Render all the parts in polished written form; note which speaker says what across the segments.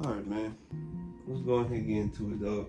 Speaker 1: All right, man. Let's go ahead and get into it, though.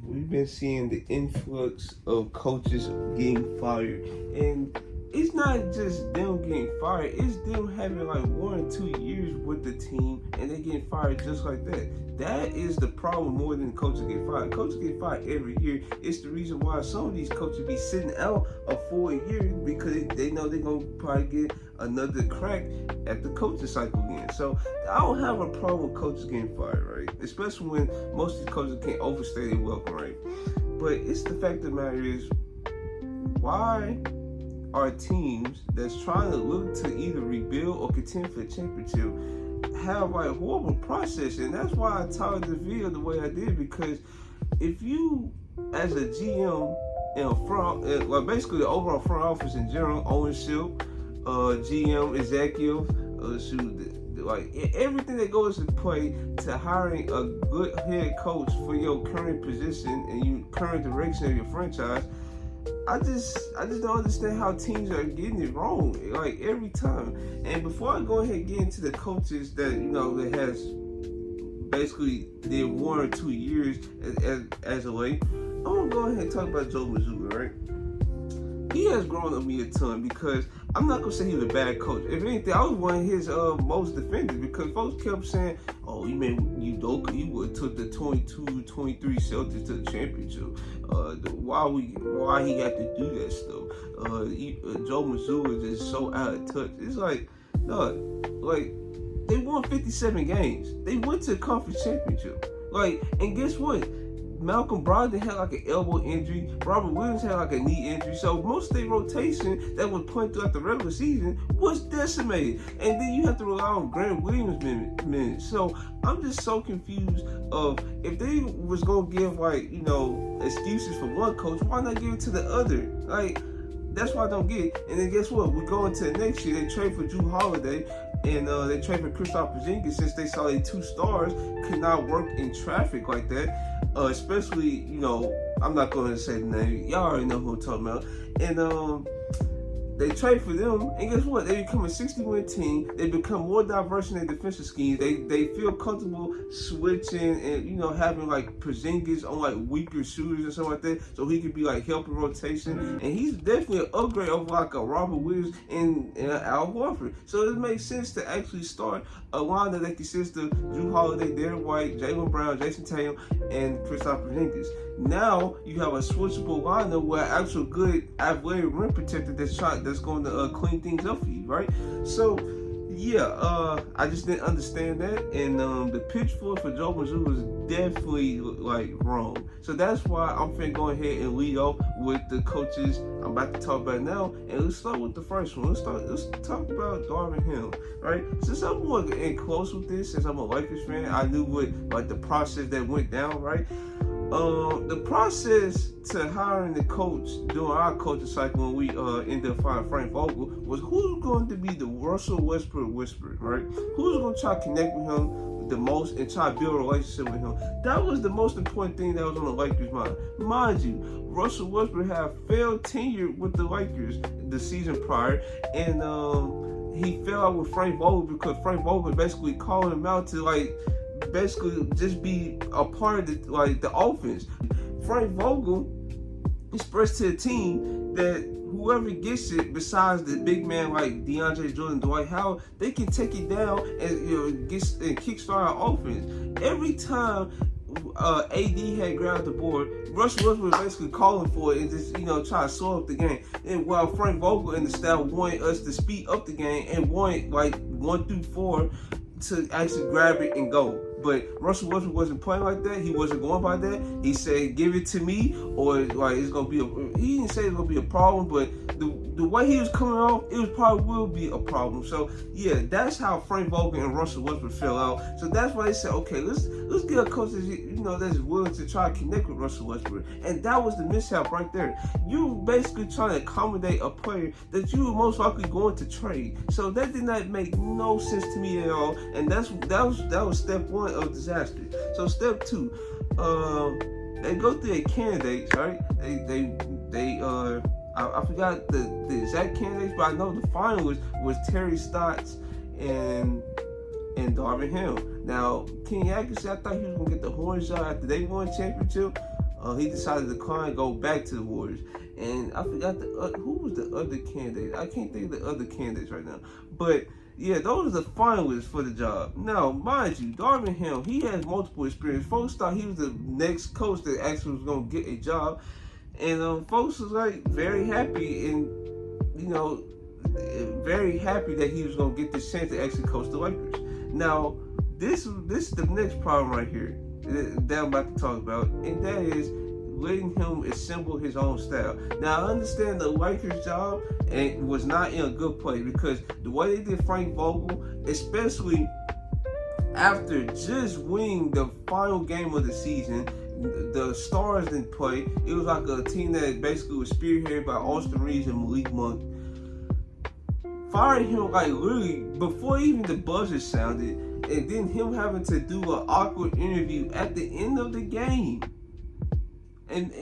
Speaker 1: We've been seeing the influx of coaches getting fired, and it's not just them getting fired; it's them having like 1 or 2 years with the team, and they getting fired just like that. That is the problem more than coaches get fired. Coaches get fired every year. It's the reason why some of these coaches be sitting out a full year because they know they're gonna probably get another crack at the coaching cycle again. So I don't have a problem with coaches getting fired, right? Especially when most of these coaches can't overstay their welcome, right? But it's the fact of the matter is, why are teams that's trying to look to either rebuild or contend for a championship have like horrible process? And that's why I titled the video the way I did, because if you as a GM and front, well, basically the overall front office in general, ownership, GM, executive, like everything that goes into play to hiring a good head coach for your current position and your current direction of your franchise. I just don't understand how teams are getting it wrong, like every time. And before I go ahead and get into the coaches that that has basically did 1 or 2 years as of late, I'm gonna go ahead and talk about Joe Mazzulla, right? He has grown on me a ton, because I'm not gonna say he was a bad coach. If anything, I was one of his most defenders, because folks kept saying, "Oh, you mean Udoka? He would have took the 22-23 Celtics to the championship. Why he got to do that stuff? Joe Mazzulla is just so out of touch." It's like, no, like they won 57 games. They went to the conference championship. Like, and guess what? Malcolm Brogdon had like an elbow injury. Robert Williams had like a knee injury. So most of their rotation that was playing throughout the regular season was decimated. And then you have to rely on Grant Williams minutes. So I'm just so confused of, if they was gonna give excuses for one coach, why not give it to the other? Like, that's why I don't get it. And then guess what? We go into the next year, they trade for Jrue Holiday, and they trade for Kristaps Porzingis, since they saw their 2 stars could not work in traffic like that. Especially, I'm not going to say the name. Y'all already know who I'm talking about. And they trade for them, and guess what? They become a 60-win team. They become more diverse in their defensive schemes. They feel comfortable switching and having like Porzingis on like weaker shooters and stuff like that, so he could be like helping rotation. And he's definitely an upgrade over like a Robert Williams and Al Horford. So it makes sense to actually start a lineup that consists of Jrue Holiday, Derrick White, Jaylen Brown, Jason Tatum, and Kristaps Porzingis. Now you have a switchable lineup with an actual good athletic rim protector that's going to clean things up for you, right? So yeah, I just didn't understand that, and the pitchfork for Joe Mazzulla was definitely like wrong. So that's why I'm finna go ahead and lead off with the coaches I'm about to talk about now, and let's start with the first one. Let's talk about Darvin Ham, right? Since I'm more in close with this, since I'm a Lakers fan, I knew what like the process that went down, right? The process to hiring the coach during our coaching cycle, when we ended up finding Frank Vogel, was who's going to be the Russell Westbrook whisperer, right? Who's going to try to connect with him the most and try to build a relationship with him? That was the most important thing that was on the Lakers' mind. Mind you, Russell Westbrook had failed tenure with the Lakers the season prior, and he fell out with Frank Vogel because Frank Vogel basically called him out to basically just be a part of the offense. Frank Vogel expressed to the team that whoever gets it, besides the big man like DeAndre Jordan, Dwight Howard, they can take it down and kickstart our offense. Every time AD had grabbed the board, Russell Westbrook was basically calling for it and just try to slow up the game. And while Frank Vogel and the staff wanted us to speed up the game and wanted like 1 through 4 to actually grab it and go. But Russell Westbrook wasn't playing like that. He wasn't going by that. He said, "Give it to me," or like it's gonna be he didn't say it's gonna be a problem, but the way he was coming off, it was probably will be a problem. So yeah, that's how Frank Vogel and Russell Westbrook fell out. So that's why they said, okay, let's get a coach that's willing to try to connect with Russell Westbrook. And that was the mishap right there. You basically trying to accommodate a player that you were most likely going to trade. So that did not make no sense to me at all. And that was step 1 of disaster. So step 2, they go through their candidates, right? I forgot the exact candidates, but I know the finalist was Terry Stotts and and Darvin Ham. Now, Kenny Atkinson, I thought he was going to get the Hornets job after they won a championship. He decided to decline and go back to the Warriors. And I forgot who was the other candidate. I can't think of the other candidates right now. But yeah, those are the finalists for the job. Now, mind you, Darvin Ham, he has multiple experience. Folks thought he was the next coach that actually was going to get a job. And folks was like very happy and, very happy that he was going to get this chance to actually coach the Lakers. Now, this is the next problem right here that I'm about to talk about, and that is letting him assemble his own style. Now, I understand the Lakers' job and was not in a good place because the way they did Frank Vogel, especially after just winning the final game of the season, the stars didn't play. It was like a team that basically was spearheaded by Austin Reeves and Malik Monk. Fired him like literally before even the buzzer sounded, and then him having to do an awkward interview at the end of the game. And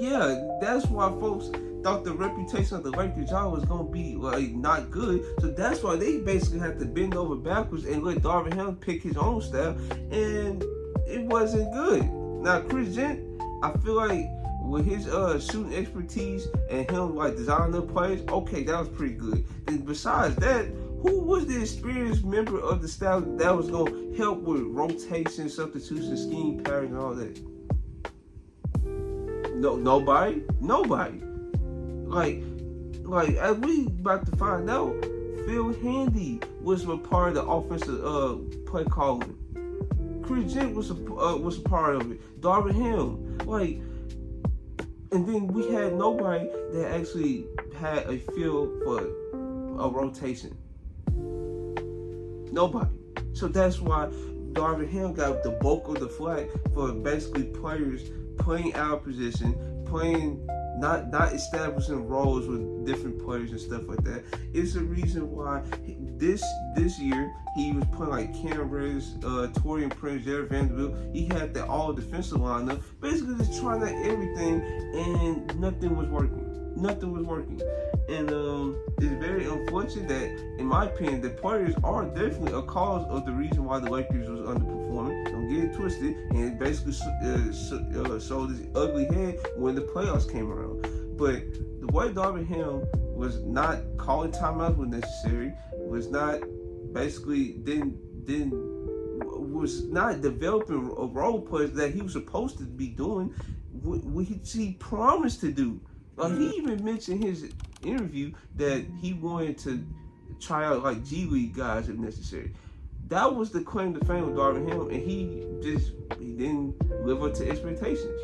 Speaker 1: yeah, that's why folks thought the reputation of the Lakers job was gonna be like not good. So that's why they basically had to bend over backwards and let Darvin Ham pick his own style, and it wasn't good. Now Chris Gent, I feel like with his shooting expertise and him like designing the plays, okay, that was pretty good. And besides that, who was the experienced member of the staff that was gonna help with rotation, substitution, scheme, pattern, and all that? No, nobody. Like as we about to find out, Phil Handy was a part of the offensive play calling. Chris Gent was a part of it. Darvin Ham, and then we had nobody that actually had a feel for a rotation. Nobody. So that's why Darvin Ham got the bulk of the flack for basically players playing out of position, playing not establishing roles with different players and stuff like that. It's the reason why this year he was playing like Cam Reddish, Taurean Prince, Jared Vanderbilt. He had the all defensive lineup, basically just trying out everything, and nothing was working. And it's very unfortunate that, in my opinion, the players are definitely a cause of the reason why the Lakers was underperforming. Don't get it twisted, and it basically showed this ugly head when the playoffs came around. But the way Darvin Ham was not calling timeouts when necessary, was not basically was not developing role players that he was supposed to be doing, what he promised to do. He even mentioned in his interview that he wanted to try out like G League guys if necessary. That was the claim to fame of Darvin Ham, and he didn't live up to expectations.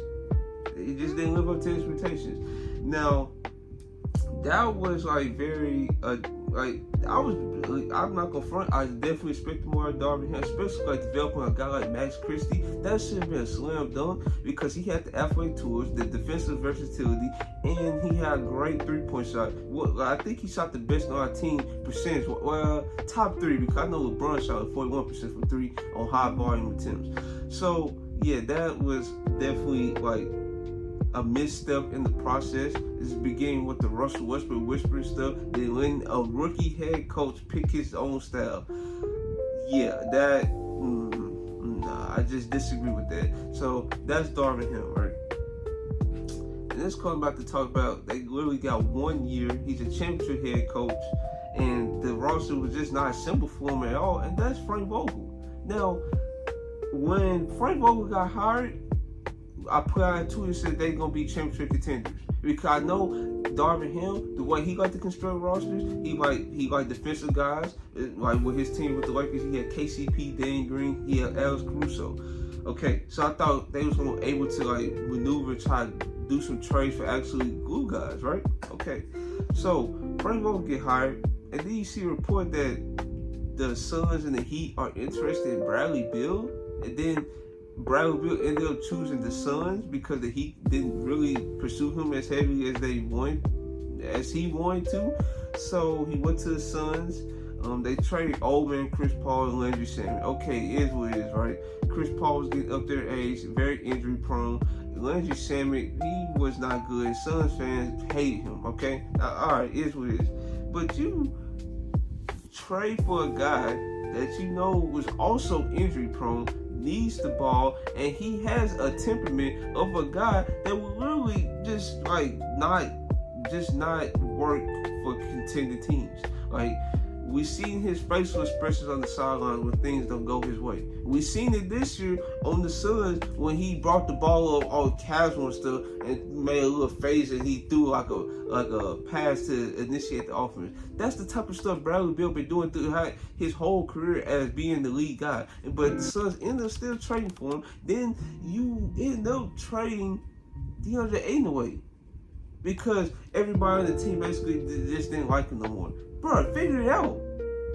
Speaker 1: He just didn't live up to expectations. Now, that was like very I'm not gonna front. I definitely expected more of Darvin Ham, especially like developing a guy like Max Christie. That should have been a slam dunk because he had the athletic tools, the defensive versatility, and he had a great three-point shot. Well, I think he shot the best on our team percentage. Well, top three, because I know LeBron shot 41% from three on high volume attempts. So yeah, that was definitely like a misstep in the process. It's beginning with the Russell Westbrook whispering stuff, then letting a rookie head coach pick his own style. Yeah, that I just disagree with that. So that's Darvin Ham, right? And this comes about to talk about, they literally got 1 year. He's a championship head coach, and the roster was just not assembled for him at all, and that's Frank Vogel. Now, when Frank Vogel got hired, I put out a tweet and said they're going to be championship contenders. Because I know Darvin Ham, the way he like to construct rosters, he like defensive guys. Like with his team with the Lakers, he had KCP, Danny Green, he had Alex Caruso. Okay, so I thought they was going to be able to like maneuver, try to do some trades for actually glue guys, right? Okay, so Frank Vogel get hired, and then you see a report that the Suns and the Heat are interested in Bradley Beal, and then Bradley Beal ended up choosing the Suns because the Heat didn't really pursue him as heavy as he wanted to. So he went to the Suns. They traded old man Chris Paul and Landry Shamet. Okay, it is what it is, right? Chris Paul was getting up there in age, very injury prone. Landry Shamet, he was not good. Suns fans hated him, okay? All right, it is what it is. But you trade for a guy that you know was also injury prone, needs the ball, and he has a temperament of a guy that will literally just not work for contending teams. Like, we seen his facial expressions on the sideline when things don't go his way. We seen it this year on the Suns when he brought the ball up all casual and stuff and made a little phase and he threw like a pass to initiate the offense. That's the type of stuff Bradley Beal been doing throughout his whole career as being the lead guy. But the Suns end up still trading for him. Then you end up trading DeAndre Ayton away because everybody on the team basically just didn't like him no more. Bro, figure it out.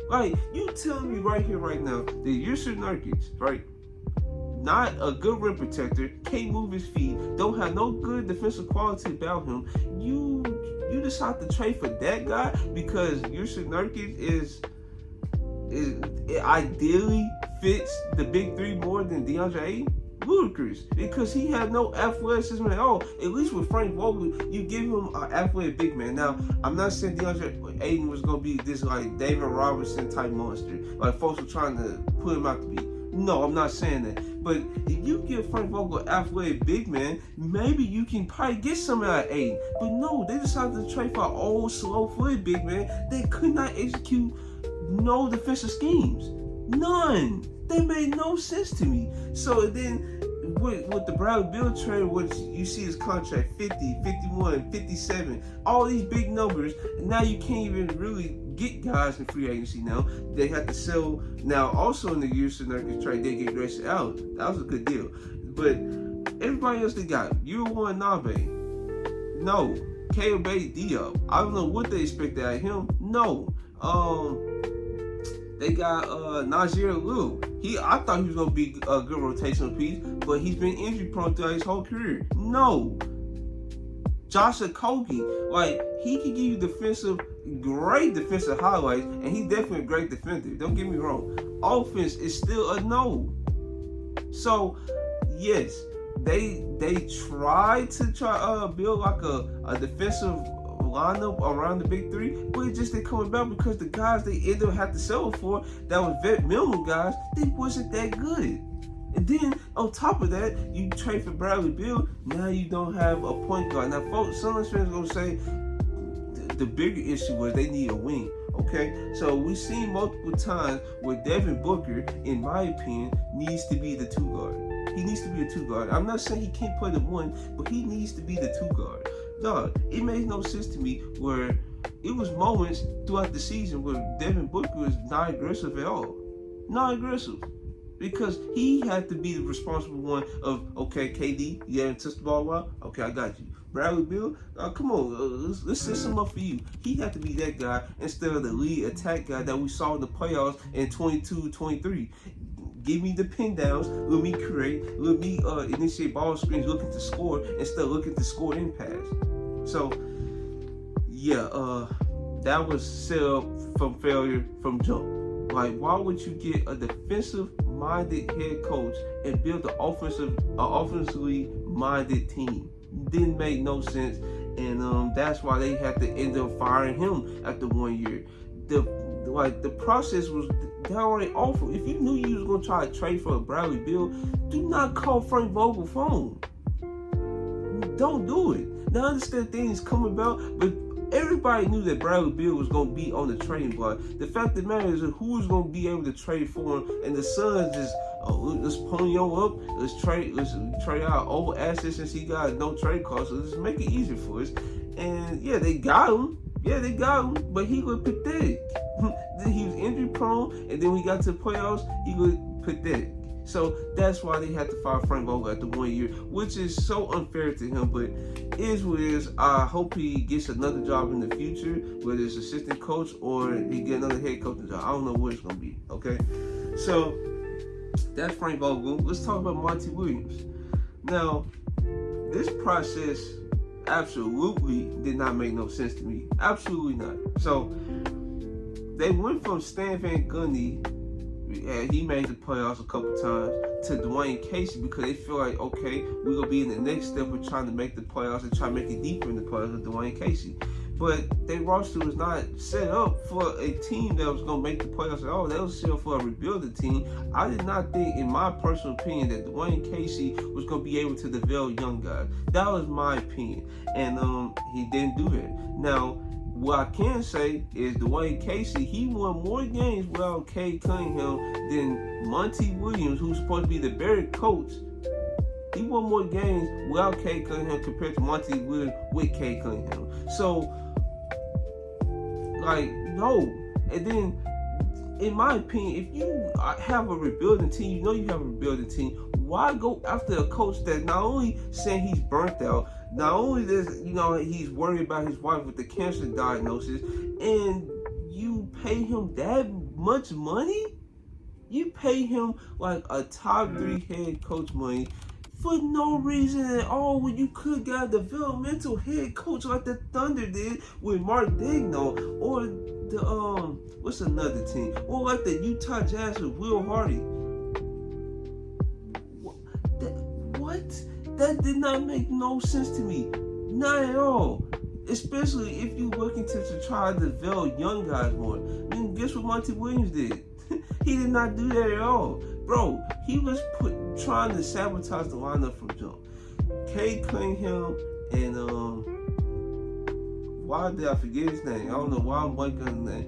Speaker 1: Like, you telling me right here, right now, that Jusuf Nurkic, right, not a good rim protector, can't move his feet, don't have no good defensive quality about him, you decide to trade for that guy because Jusuf Nurkic is ideally fits the big three more than DeAndre Ayton? Ludicrous, because he had no athleticism at all. At least with Frank Vogel, you give him an athletic big man. Now, I'm not saying DeAndre Ayton was gonna be this like David Robinson type monster, like folks were trying to put him out to be. No, I'm not saying that. But if you give Frank Vogel an athletic big man, maybe you can probably get some out of Ayton. But no, they decided to trade for an old, slow-footed big man that could not execute no defensive schemes. None. That made no sense to me. So then with the Bradley Beal trade, which you see his contract 50, 51, 57, all these big numbers, and now you can't even really get guys in free agency now. They have to sell. Now also in the Jusuf Nurkic trade, they get Grayson Allen. That was a good deal. But everybody else they got, Yuan Nabe, no. Keobey Diop, I don't know what they expected out of him. No. They got Nassir Little. I thought he was gonna be a good rotational piece, but he's been injury prone throughout his whole career. No. Josh Okogie, like, he can give you great defensive highlights, and he's definitely a great defender. Don't get me wrong. Offense is still a no. So, yes, they tried to build like a defensive lineup around the big three, but it just didn't come about because the guys they ended up having to settle for that was vet minimum guys, they wasn't that good. And then on top of that, you trade for Bradley Beal, now you don't have a point guard. Now folks, some fans gonna say the bigger issue was they need a wing. Okay, so we've seen multiple times where Devin Booker, in my opinion, needs to be the two guard. He needs to be a two guard. I'm not saying he can't play the one, but he needs to be the two guard. Dog, it made no sense to me where it was moments throughout the season where Devin Booker was not aggressive at all. Not aggressive. Because he had to be the responsible one of, okay, KD, you haven't touched the ball well? Okay, I got you. Bradley Beal, come on, let's set some up for you. He had to be that guy instead of the lead attack guy that we saw in the playoffs in 22-23. Give me the pin downs, let me create, let me initiate ball screens, looking to score instead of looking to score in pass. So, yeah, that was set up from failure from jump. Like, why would you get a defensive-minded head coach and build an offensively minded team? Didn't make no sense, and that's why they had to end up firing him after 1 year. The process was downright awful. If you knew you was gonna try to trade for a Bradley Beal, do not call Frank Vogel phone. Don't do it. Now I understand things come about, but everybody knew that Bradley Beal was gonna be on the trading block. The fact of the matter is who was gonna be able to trade for him, and the Suns just let's pony up, let's trade out old assets since he got no trade cost, so let's make it easier for us. And yeah, they got him. But he was pathetic. He was injury prone, and then we got to the playoffs, he was pathetic. So that's why they had to fire Frank Vogel after 1 year, which is so unfair to him, but is what it is. I hope he gets another job in the future, whether it's assistant coach or he get another head coaching job. I don't know what it's going to be, okay? So that's Frank Vogel. Let's talk about Monty Williams. Now, this process absolutely did not make no sense to me. Absolutely not. So they went from Stan Van Gundy, and he made the playoffs a couple times, to Dwayne Casey because they feel like, okay, we're going to be in the next step of trying to make the playoffs and try to make it deeper in the playoffs with Dwayne Casey. but their roster was not set up for a team that was going to make the playoffs at all. They was set up for a rebuilding team. I did not think, in my personal opinion, that Dwayne Casey was going to be able to develop young guys. That was my opinion, and he didn't do that. Now, what I can say is Dwayne Casey, he won more games without Cade Cunningham than Monty Williams, who's supposed to be the better coach. He won more games without Cade Cunningham compared to Monty Williams with Cade Cunningham. So, like, no. And then, in my opinion, if you have a rebuilding team, you know you have a rebuilding team, why go after a coach that not only saying he's burnt out, not only does, you know, he's worried about his wife with the cancer diagnosis, and you pay him that much money? You pay him like a top 3 head coach money for no reason at all, when you could got a developmental head coach like the Thunder did with Mark Daigneault, or the what's another team, or like the Utah Jazz with Will Hardy. What? That did not make no sense to me, not at all. Especially if you're looking to try to develop young guys more. Then guess what Monty Williams did? He did not do that at all. Bro, he was trying to sabotage the lineup from jump. Cade Cunningham and why did I forget his name? I don't know why I'm blanking on his name.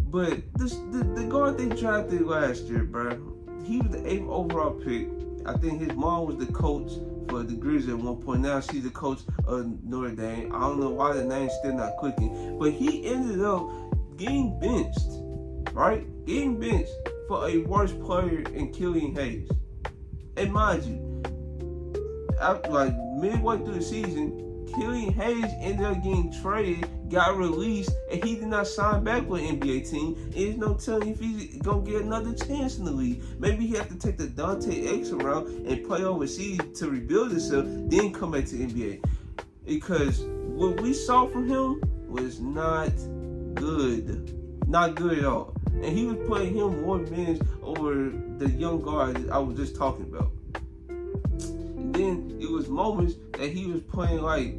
Speaker 1: But the guard they drafted last year, bro, he was the 8th overall pick. I think his mom was the coach for the Grizzlies at one point. Now she's the coach of Notre Dame. I don't know why the name's still not clicking. But he ended up getting benched, right? Getting benched for a worse player in Killian Hayes. And mind you, after, like, midway through the season, Killian Hayes ended up getting traded, got released, and he did not sign back with an NBA team. And there's no telling if he's going to get another chance in the league. Maybe he has to take the Dante Exum route and play overseas to rebuild himself, then come back to the NBA. Because what we saw from him was not good. Not good at all. And he was playing him more minutes over the young guard I was just talking about. And then it was moments that he was playing like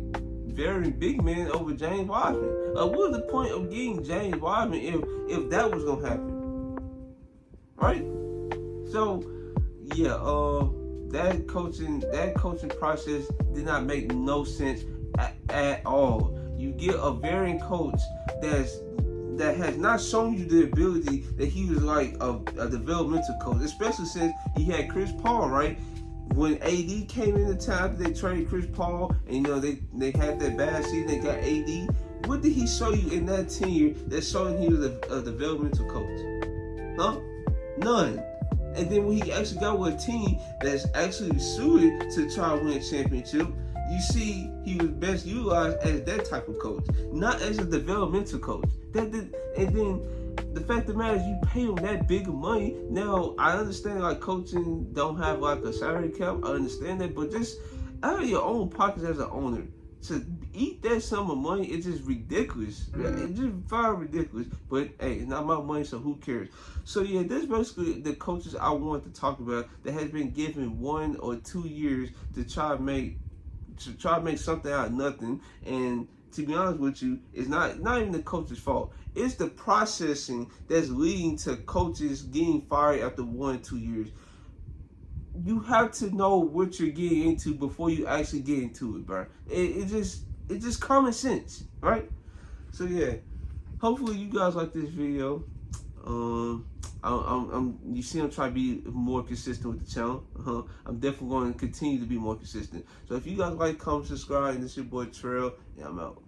Speaker 1: very big men over James Wiseman. What was the point of getting James Wiseman if that was gonna happen? Right? So yeah, that coaching process did not make no sense at all. You get a veteran coach that has not shown you the ability that he was like a developmental coach, especially since he had Chris Paul, right? When AD came into town, they traded Chris Paul, and you know they had that bad season, they got AD. What did he show you in that tenure that showed he was a developmental coach? Huh? None. And then when he actually got with a team that's actually suited to try to win a championship, you see he was best utilized as that type of coach, not as a developmental coach. And then the fact of the matter is, you pay him that big of money. Now, I understand like coaching don't have like a salary cap. I understand that, but just out of your own pockets as an owner, to eat that sum of money, it's just ridiculous. It's just far ridiculous. But hey, it's not my money, so who cares? So yeah, that's basically the coaches I wanted to talk about that has been given 1 or 2 years to try to make something out of nothing. And to be honest with you, it's not even the coach's fault. It's the processing that's leading to coaches getting fired after 1 or 2 years. You have to know what you're getting into before you actually get into it, bro. It's just common sense, right? So yeah, hopefully you guys like this video. You see, I'm trying to be more consistent with the channel. I'm definitely going to continue to be more consistent. So if you guys like, comment, subscribe, and this is your boy Terrell, and I'm out.